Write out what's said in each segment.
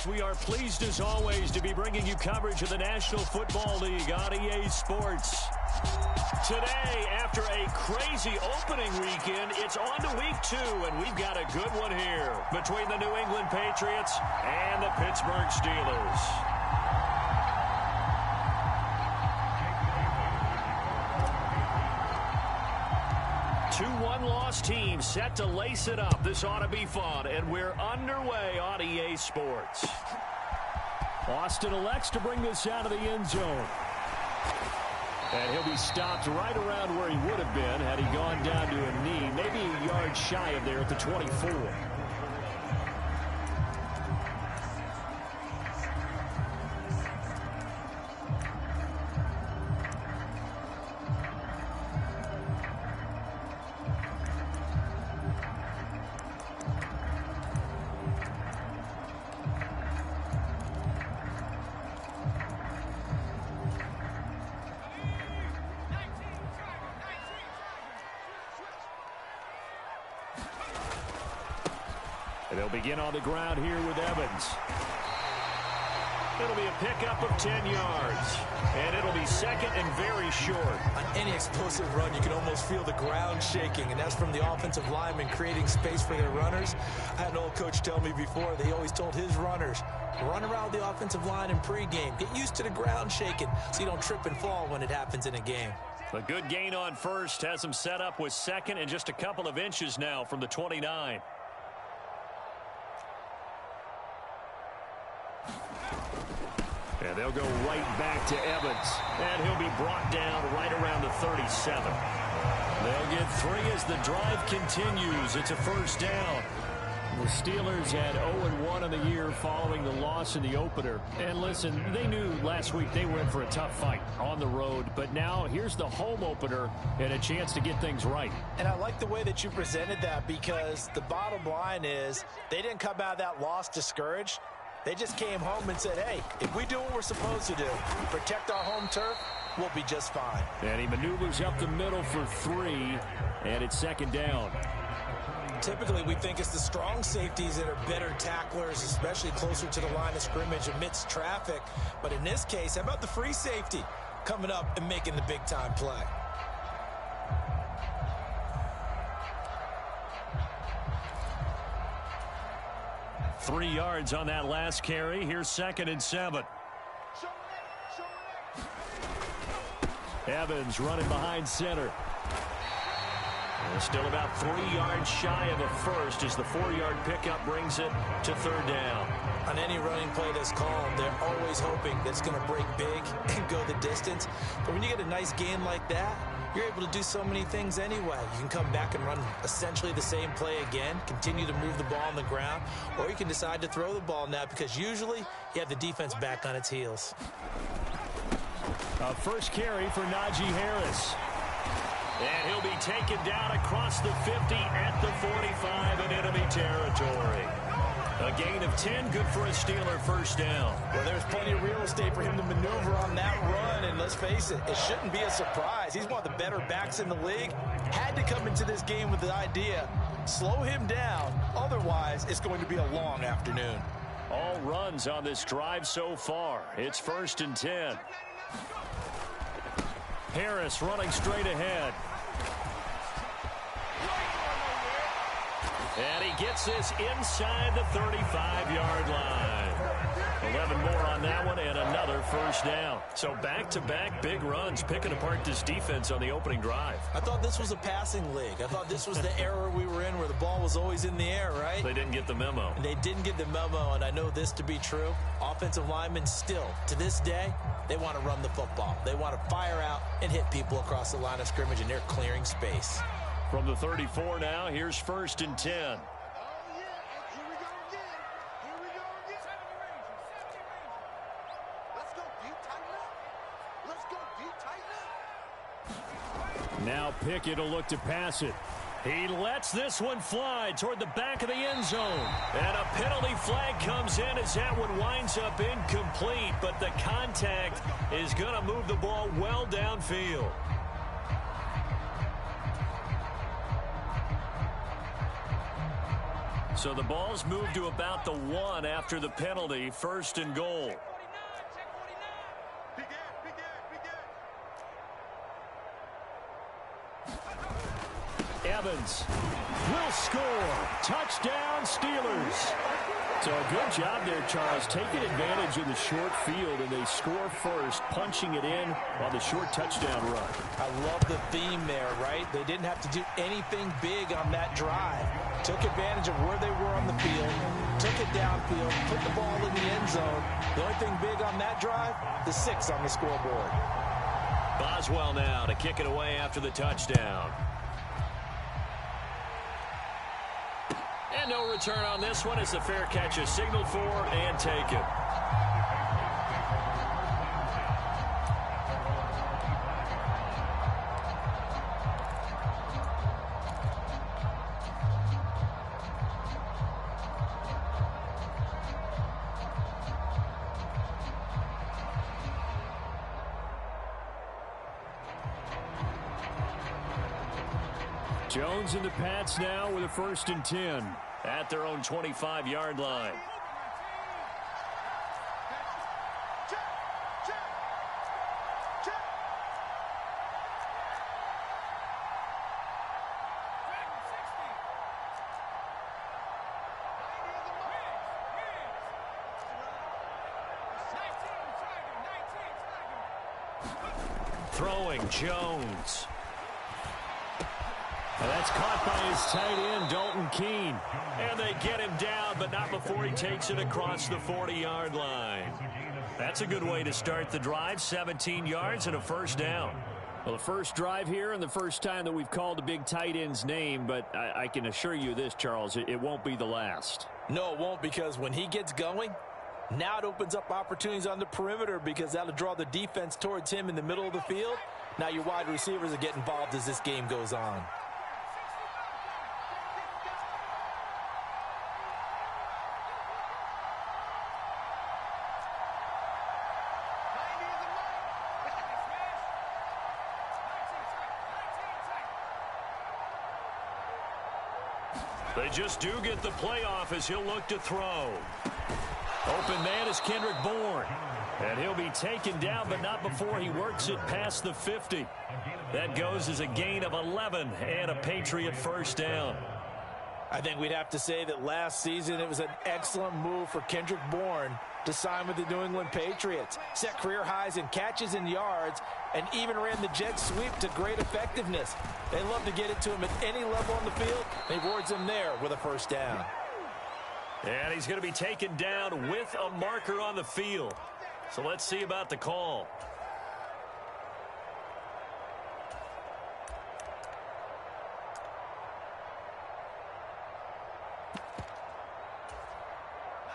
we are pleased as always to be bringing you coverage of the National Football League on EA Sports. Today, after a crazy opening weekend, it's on to week 2, and we've got a good one here between the New England Patriots and the Pittsburgh Steelers. Two one-loss teams set to lace it up. This ought to be fun, and we're underway on EA Sports. Austin elects to bring this out of the end zone. And he'll be stopped right around where he would have been had he gone down to a knee, maybe a yard shy of there at the 24. They'll begin on the ground here with Evans. It'll be a pickup of 10 yards. And it'll be second and very short. On any explosive run, you can almost feel the ground shaking, and that's from the offensive linemen creating space for their runners. I had an old coach tell me before, they always told his runners, run around the offensive line in pregame. Get used to the ground shaking so you don't trip and fall when it happens in a game. A good gain on first has him set up with second and just a couple of inches now from the 29. And they'll go right back to Evans. And he'll be brought down right around the 37. They'll get 3 as the drive continues. It's a first down. The Steelers had 0-1 in the year following the loss in the opener. And listen, they knew last week they were in for a tough fight on the road. But now here's the home opener and a chance to get things right. And I like the way that you presented that, because the bottom line is they didn't come out of that loss discouraged. They just came home and said, hey, if we do what we're supposed to do, protect our home turf, we'll be just fine. And he maneuvers up the middle for 3, and it's second down. Typically, we think it's the strong safeties that are better tacklers, especially closer to the line of scrimmage amidst traffic. But in this case, how about the free safety coming up and making the big-time play? Three yards on that last carry. Here's second and 7. Evans running behind center. And still about 3 yards shy of a first as the 4-yard pickup brings it to third down. On any running play that's called, they're always hoping that it's going to break big and go the distance. But when you get a nice gain like that, you're able to do so many things anyway. You can come back and run essentially the same play again, continue to move the ball on the ground, or you can decide to throw the ball now, because usually you have the defense back on its heels. First carry for Najee Harris. And he'll be taken down across the 50 at the 45 in enemy territory. A gain of 10, good for a Steeler first down. Well, there's plenty of real estate for him to maneuver on that run, and let's face it, it shouldn't be a surprise. He's one of the better backs in the league. Had to come into this game with the idea, slow him down, otherwise it's going to be a long afternoon. All runs on this drive so far. It's first and 10. Harris running straight ahead. And he gets this inside the 35-yard line. 11 more on that one and another first down. So back-to-back big runs picking apart this defense on the opening drive. I thought this was a passing league. I thought this was the era we were in where the ball was always in the air, right? They didn't get the memo. And they didn't get the memo, and I know this to be true. Offensive linemen still, to this day, they want to run the football. They want to fire out and hit people across the line of scrimmage, and they're clearing space. From the 34 now, here's first and 10. Now Pickett will look to pass it. He lets this one fly toward the back of the end zone. And a penalty flag comes in as that one winds up incomplete, but the contact is going to move the ball well downfield. So the ball's moved to about the 1 after the penalty. First and goal. Evans will score. Touchdown, Steelers. So a good job there, Charles, taking advantage of the short field, and they score first, punching it in on the short touchdown run. I love the theme there, right? They didn't have to do anything big on that drive. Took advantage of where they were on the field, took it downfield, put the ball in the end zone. The only thing big on that drive, the 6 on the scoreboard. Boswell now to kick it away after the touchdown. And no return on this one as the fair catch is signaled for and taken. Jones and the Pats now with a 1st and 10 at their own 25-yard line. Throwing Jones. And that's caught by his tight end, Dalton Keene. And they get him down, but not before he takes it across the 40-yard line. That's a good way to start the drive, 17 yards and a 1st down. Well, the first drive here and the first time that we've called a big tight end's name, but I can assure you this, Charles, it won't be the last. No, it won't, because when he gets going, now it opens up opportunities on the perimeter because that'll draw the defense towards him in the middle of the field. Now your wide receivers will get involved as this game goes on. They just do get the playoff as he'll look to throw. Open man is Kendrick Bourne. And he'll be taken down, but not before he works it past the 50. That goes as a gain of 11 and a Patriot 1st down. I think we'd have to say that last season it was an excellent move for Kendrick Bourne to sign with the New England Patriots. Set career highs in catches and yards, and even ran the jet sweep to great effectiveness. They love to get it to him at any level on the field. They rewards him there with a 1st down. And he's going to be taken down with a marker on the field. So let's see about the call.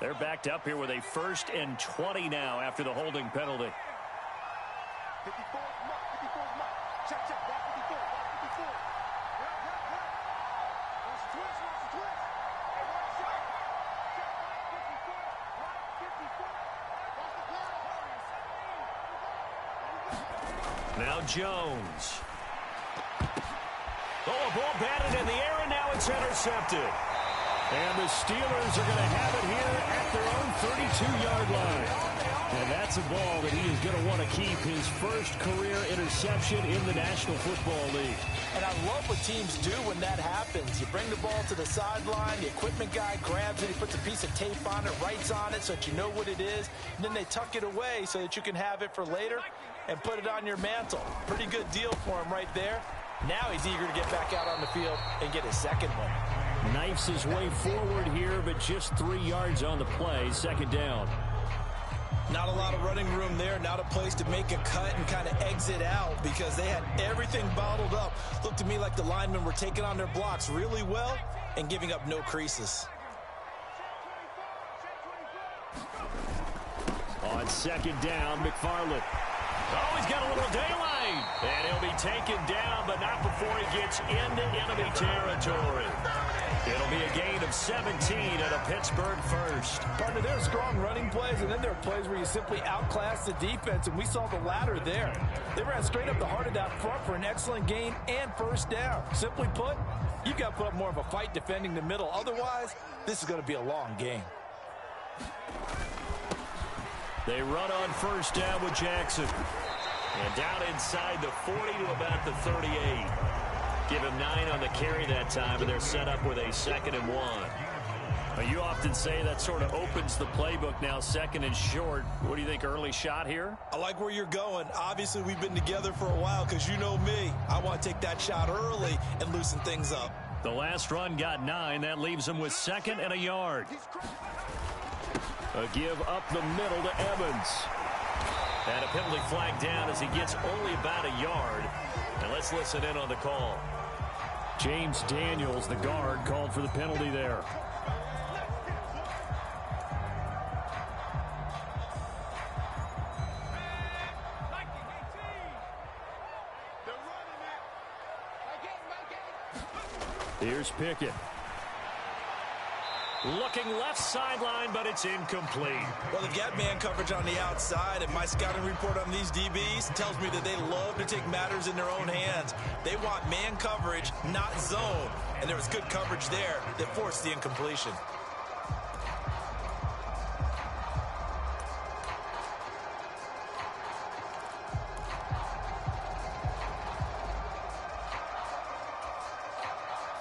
They're backed up here with a 1st and 20 now after the holding penalty. 54, check, check, 54, 54. Watch the twist, watch the twist. Hey, watch the shot. Check, 54, watch the play. Now Jones. Oh, a ball batted in the air, and now it's intercepted. And the Steelers are going to have it here at their own 32-yard line. And that's a ball that he is going to want to keep, his first career interception in the National Football League. And I love what teams do when that happens. You bring the ball to the sideline, the equipment guy grabs it, he puts a piece of tape on it, writes on it so that you know what it is, and then they tuck it away so that you can have it for later and put it on your mantle. Pretty good deal for him right there. Now he's eager to get back out on the field and get his second one. Knifes his way forward here, but just 3 yards on the play, 2nd down. Not a lot of running room there. Not a place to make a cut and kind of exit out because they had everything bottled up. Looked to me like the linemen were taking on their blocks really well and giving up no creases. On 2nd down, McFarland. Oh, he's got a little daylight. And he'll be taken down, but not before he gets into enemy territory. It'll be a gain of 17 and a Pittsburgh 1st. Partner, there are strong running plays, and then there are plays where you simply outclass the defense, and we saw the latter there. They ran straight up the heart of that front for an excellent gain and 1st down. Simply put, You've got to put up more of a fight defending the middle. Otherwise, this is going to be a long game. They run on first down with Jackson. And down inside the 40 to about the 38. Give him 9 on the carry that time, and they're set up with a 2nd and 1. You often say that sort of opens the playbook now, 2nd and short. What do you think, early shot here? I like where you're going. Obviously, we've been together for a while because you know me. I want to take that shot early and loosen things up. The last run got 9. That leaves him with 2nd and a yard. A give up the middle to Evans. And a penalty flag down as he gets only about a yard. And let's listen in on the call. James Daniels, the guard, called for the penalty there. Here's Pickett. Looking left sideline, but it's incomplete. Well, they've got man coverage on the outside, and my scouting report on these DBs tells me that they love to take matters in their own hands. They want man coverage, not zone. And there was good coverage there that forced the incompletion.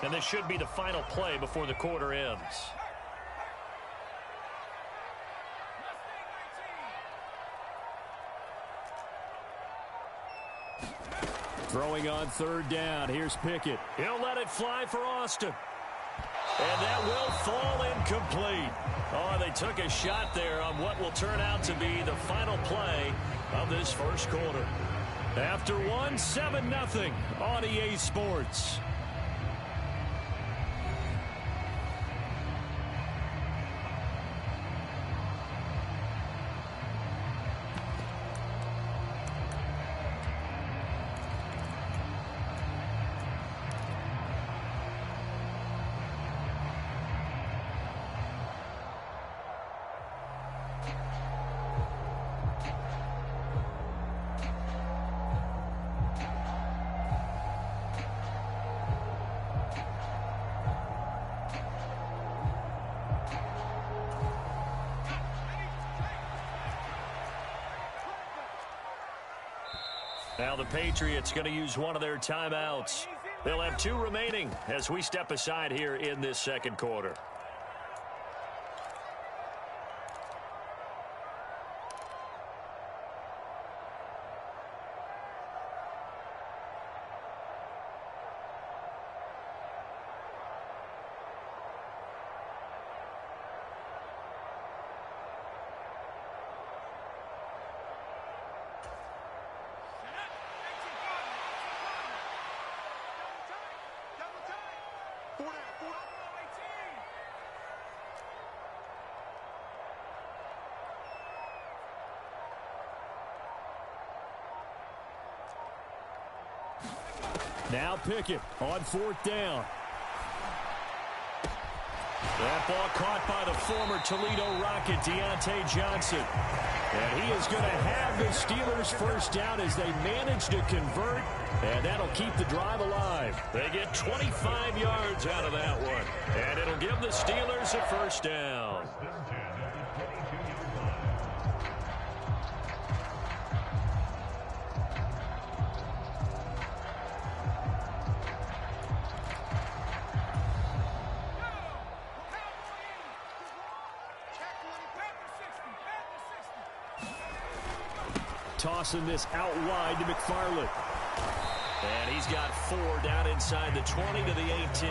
And this should be the final play before the quarter ends. Throwing on 3rd down. Here's Pickett. He'll let it fly for Austin. And that will fall incomplete. Oh, they took a shot there on what will turn out to be the final play of this first quarter. After one, 7-0 on EA Sports. Now the Patriots going to use one of their timeouts. They'll have 2 remaining as we step aside here in this second quarter. Now Pickett on 4th down. That ball caught by the former Toledo Rocket, Deontay Johnson. And he is going to have the Steelers first down as they manage to convert. And that'll keep the drive alive. They get 25 yards out of that one. And it'll give the Steelers a first down. Tossing this out wide to McFarland. And he's got 4 down inside the 20 to the 18.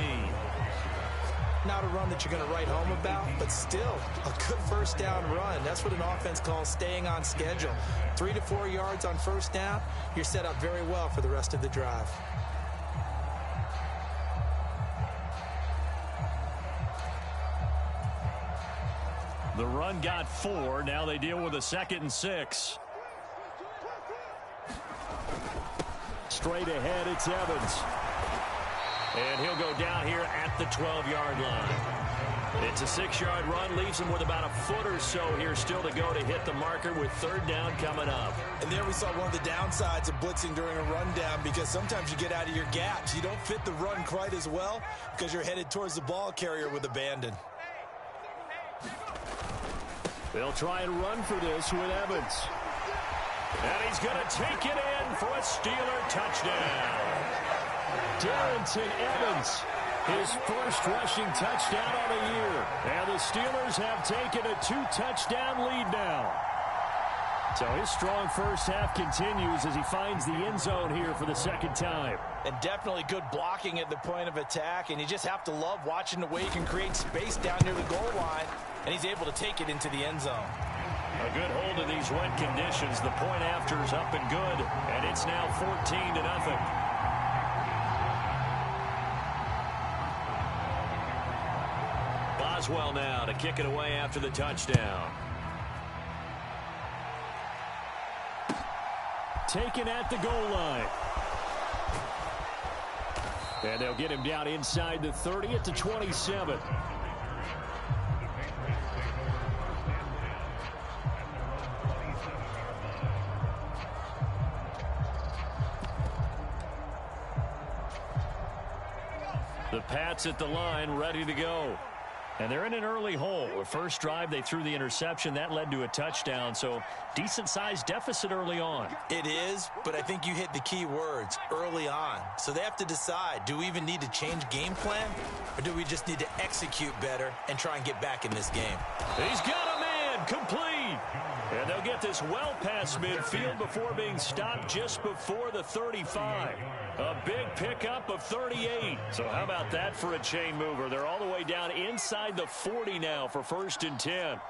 Not a run that you're going to write home about, but still a good first down run. That's what an offense calls staying on schedule. 3 to 4 yards on first down, you're set up very well for the rest of the drive. The run got 4. Now they deal with a 2nd and 6. Straight ahead, it's Evans. And he'll go down here at the 12-yard line. It's a 6-yard run, leaves him with about a foot or so here still to go to hit the marker with third down coming up. And there we saw one of the downsides of blitzing during a rundown, because sometimes you get out of your gaps. You don't fit the run quite as well because you're headed towards the ball carrier with abandon. They'll try and run for this with Evans. And he's going to take it in for a Steeler touchdown. Darrington Evans, his first rushing touchdown on the year. And the Steelers have taken a 2-touchdown lead now. So his strong first half continues as he finds the end zone here for the second time. And definitely good blocking at the point of attack. And you just have to love watching the way he can create space down near the goal line. And he's able to take it into the end zone. A good hold in these wet conditions. The point after is up and good. And it's now 14-0. Boswell now to kick it away after the touchdown. Taken at the goal line. And they'll get him down inside the 30 at the 27. The Pats at the line, ready to go. And they're in an early hole. The first drive, they threw the interception. That led to a touchdown, so decent-sized deficit early on. It is, but I think you hit the key words, early on. So they have to decide, do we even need to change game plan, or do we just need to execute better and try and get back in this game? He's got a man, complete. And they'll get this well past midfield before being stopped just before the 35. A big pickup of 38. So how about that for a chain mover? They're all the way down inside the 40 now for 1st and 10.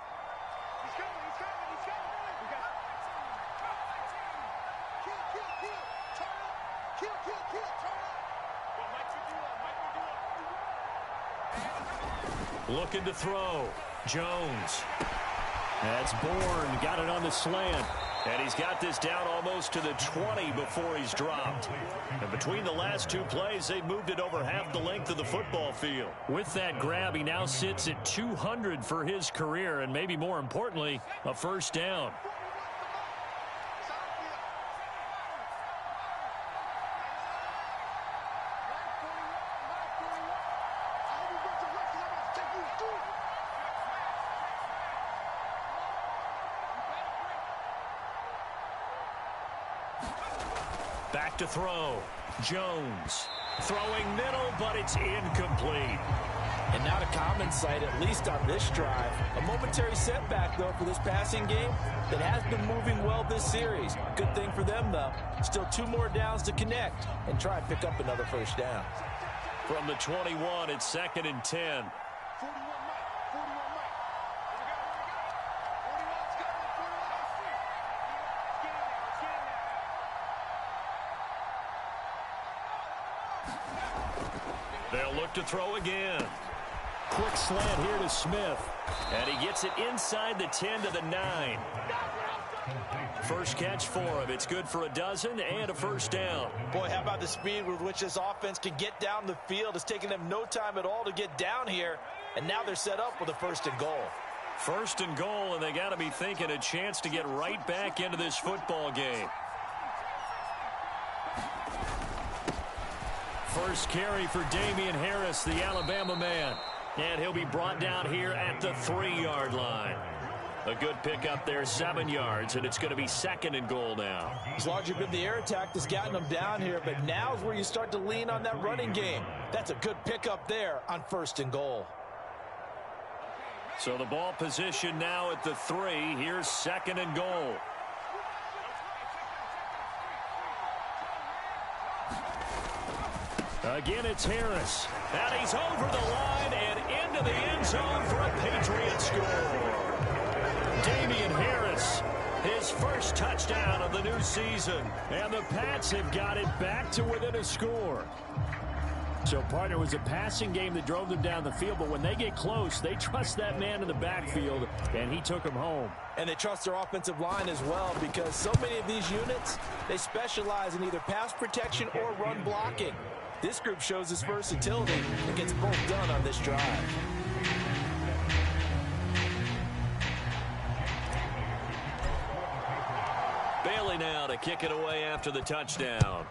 Looking to throw. Jones. That's Bourne. Got it on the slant. And he's got this down almost to the 20 before he's dropped. And between the last two plays, they moved it over half the length of the football field. With that grab, he now sits at 200 for his career, and maybe more importantly, a first down. Back to throw. Jones throwing middle, but it's incomplete. And not a common sight, at least on this drive. A momentary setback, though, for this passing game that has been moving well this series. Good thing for them, though. Still 2 more downs to connect and try and pick up another first down. From the 21, it's 2nd and 10. They'll look to throw again. Quick slant here to Smith. And he gets it inside the 10 to the 9. First catch for him. It's good for a dozen and a first down. Boy, how about the speed with which this offense can get down the field? It's taken them no time at all to get down here. And now they're set up with a 1st and goal. 1st and goal, and they got to be thinking a chance to get right back into this football game. First carry for Damian Harris, the Alabama man. And he'll be brought down here at the 3-yard line. A good pickup there, 7 yards, and it's going to be 2nd and goal now. As long as you've been the air attack that's gotten them down here, but now is where you start to lean on that running game. That's a good pickup there on 1st and goal. So the ball position now at the 3. Here's 2nd and goal. Again, it's Harris. And he's over the line and into the end zone for a Patriot score. Damian Harris, his first touchdown of the new season. And the Pats have got it back to within a score. So, partner, was a passing game that drove them down the field, but when they get close, they trust that man in the backfield, and he took them home. And they trust their offensive line as well, because so many of these units, they specialize in either pass protection or run blocking. This group shows its versatility and gets both done on this drive. Bailey now to kick it away after the touchdown.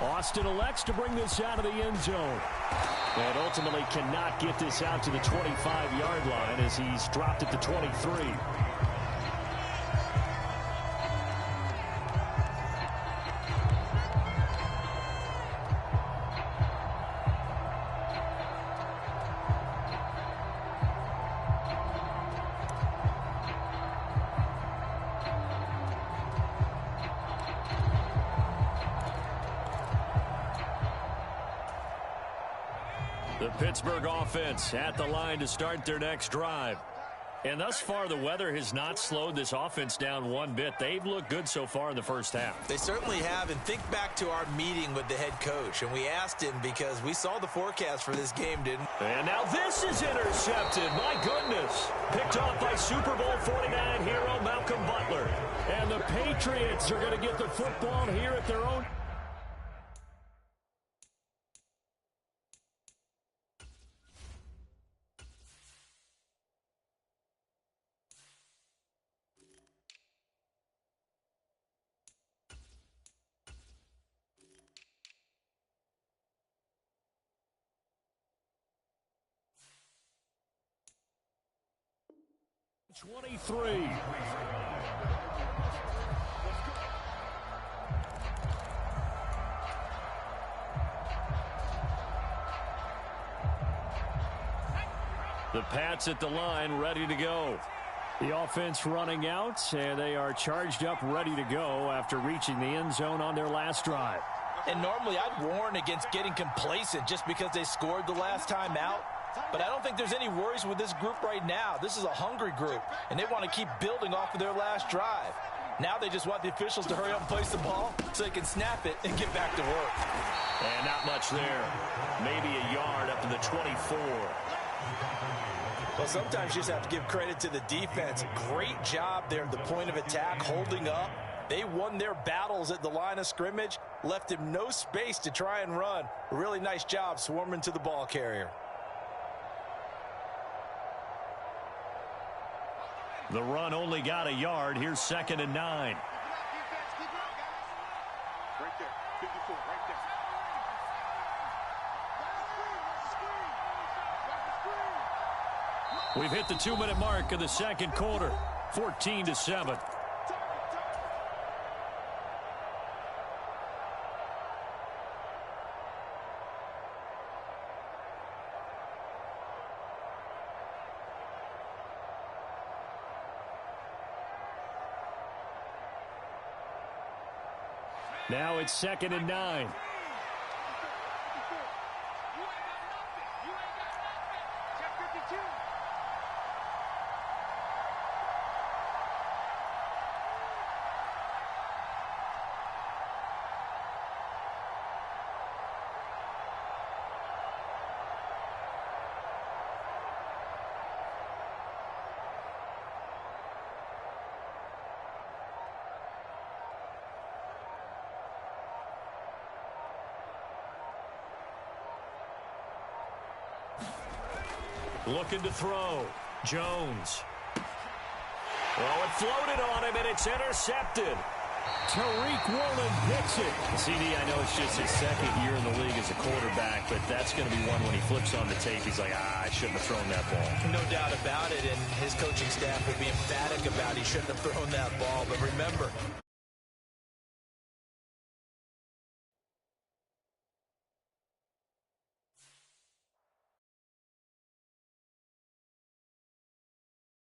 Austin elects to bring this out of the end zone. And ultimately cannot get this out to the 25-yard line as he's dropped at the 23. The Pittsburgh offense at the line to start their next drive. And thus far, the weather has not slowed this offense down one bit. They've looked good so far in the first half. They certainly have. And think back to our meeting with the head coach. And we asked him because we saw the forecast for this game, didn't we? And now this is intercepted. My goodness. Picked off by Super Bowl 49 hero Malcolm Butler. And the Patriots are going to get the football here at their own. '23. The Pats at the line, ready to go. The offense running out, and they are charged up, ready to go after reaching the end zone on their last drive. And normally I'd warn against getting complacent just because they scored the last time out. But I don't think there's any worries with this group right now. This is a hungry group, and they want to keep building off of their last drive. Now they just want the officials to hurry up and place the ball so they can snap it and get back to work. And not much there. Maybe a yard up to the 24. Well, sometimes you just have to give credit to the defense. Great job there at the point of attack, holding up. They won their battles at the line of scrimmage, left him no space to try and run. A really nice job swarming to the ball carrier. The run only got a yard. Here's 2nd and 9. Right there, 54, right there. We've hit the 2-minute mark of the second quarter. 14-7. Now it's 2nd and 9. Looking to throw. Jones. Oh, it floated on him, and it's intercepted. Tariq Woolen picks it. CD, I know it's just his second year in the league as a quarterback, but that's going to be one when he flips on the tape. He's like, I shouldn't have thrown that ball. No doubt about it, and his coaching staff will be emphatic about he shouldn't have thrown that ball. But remember,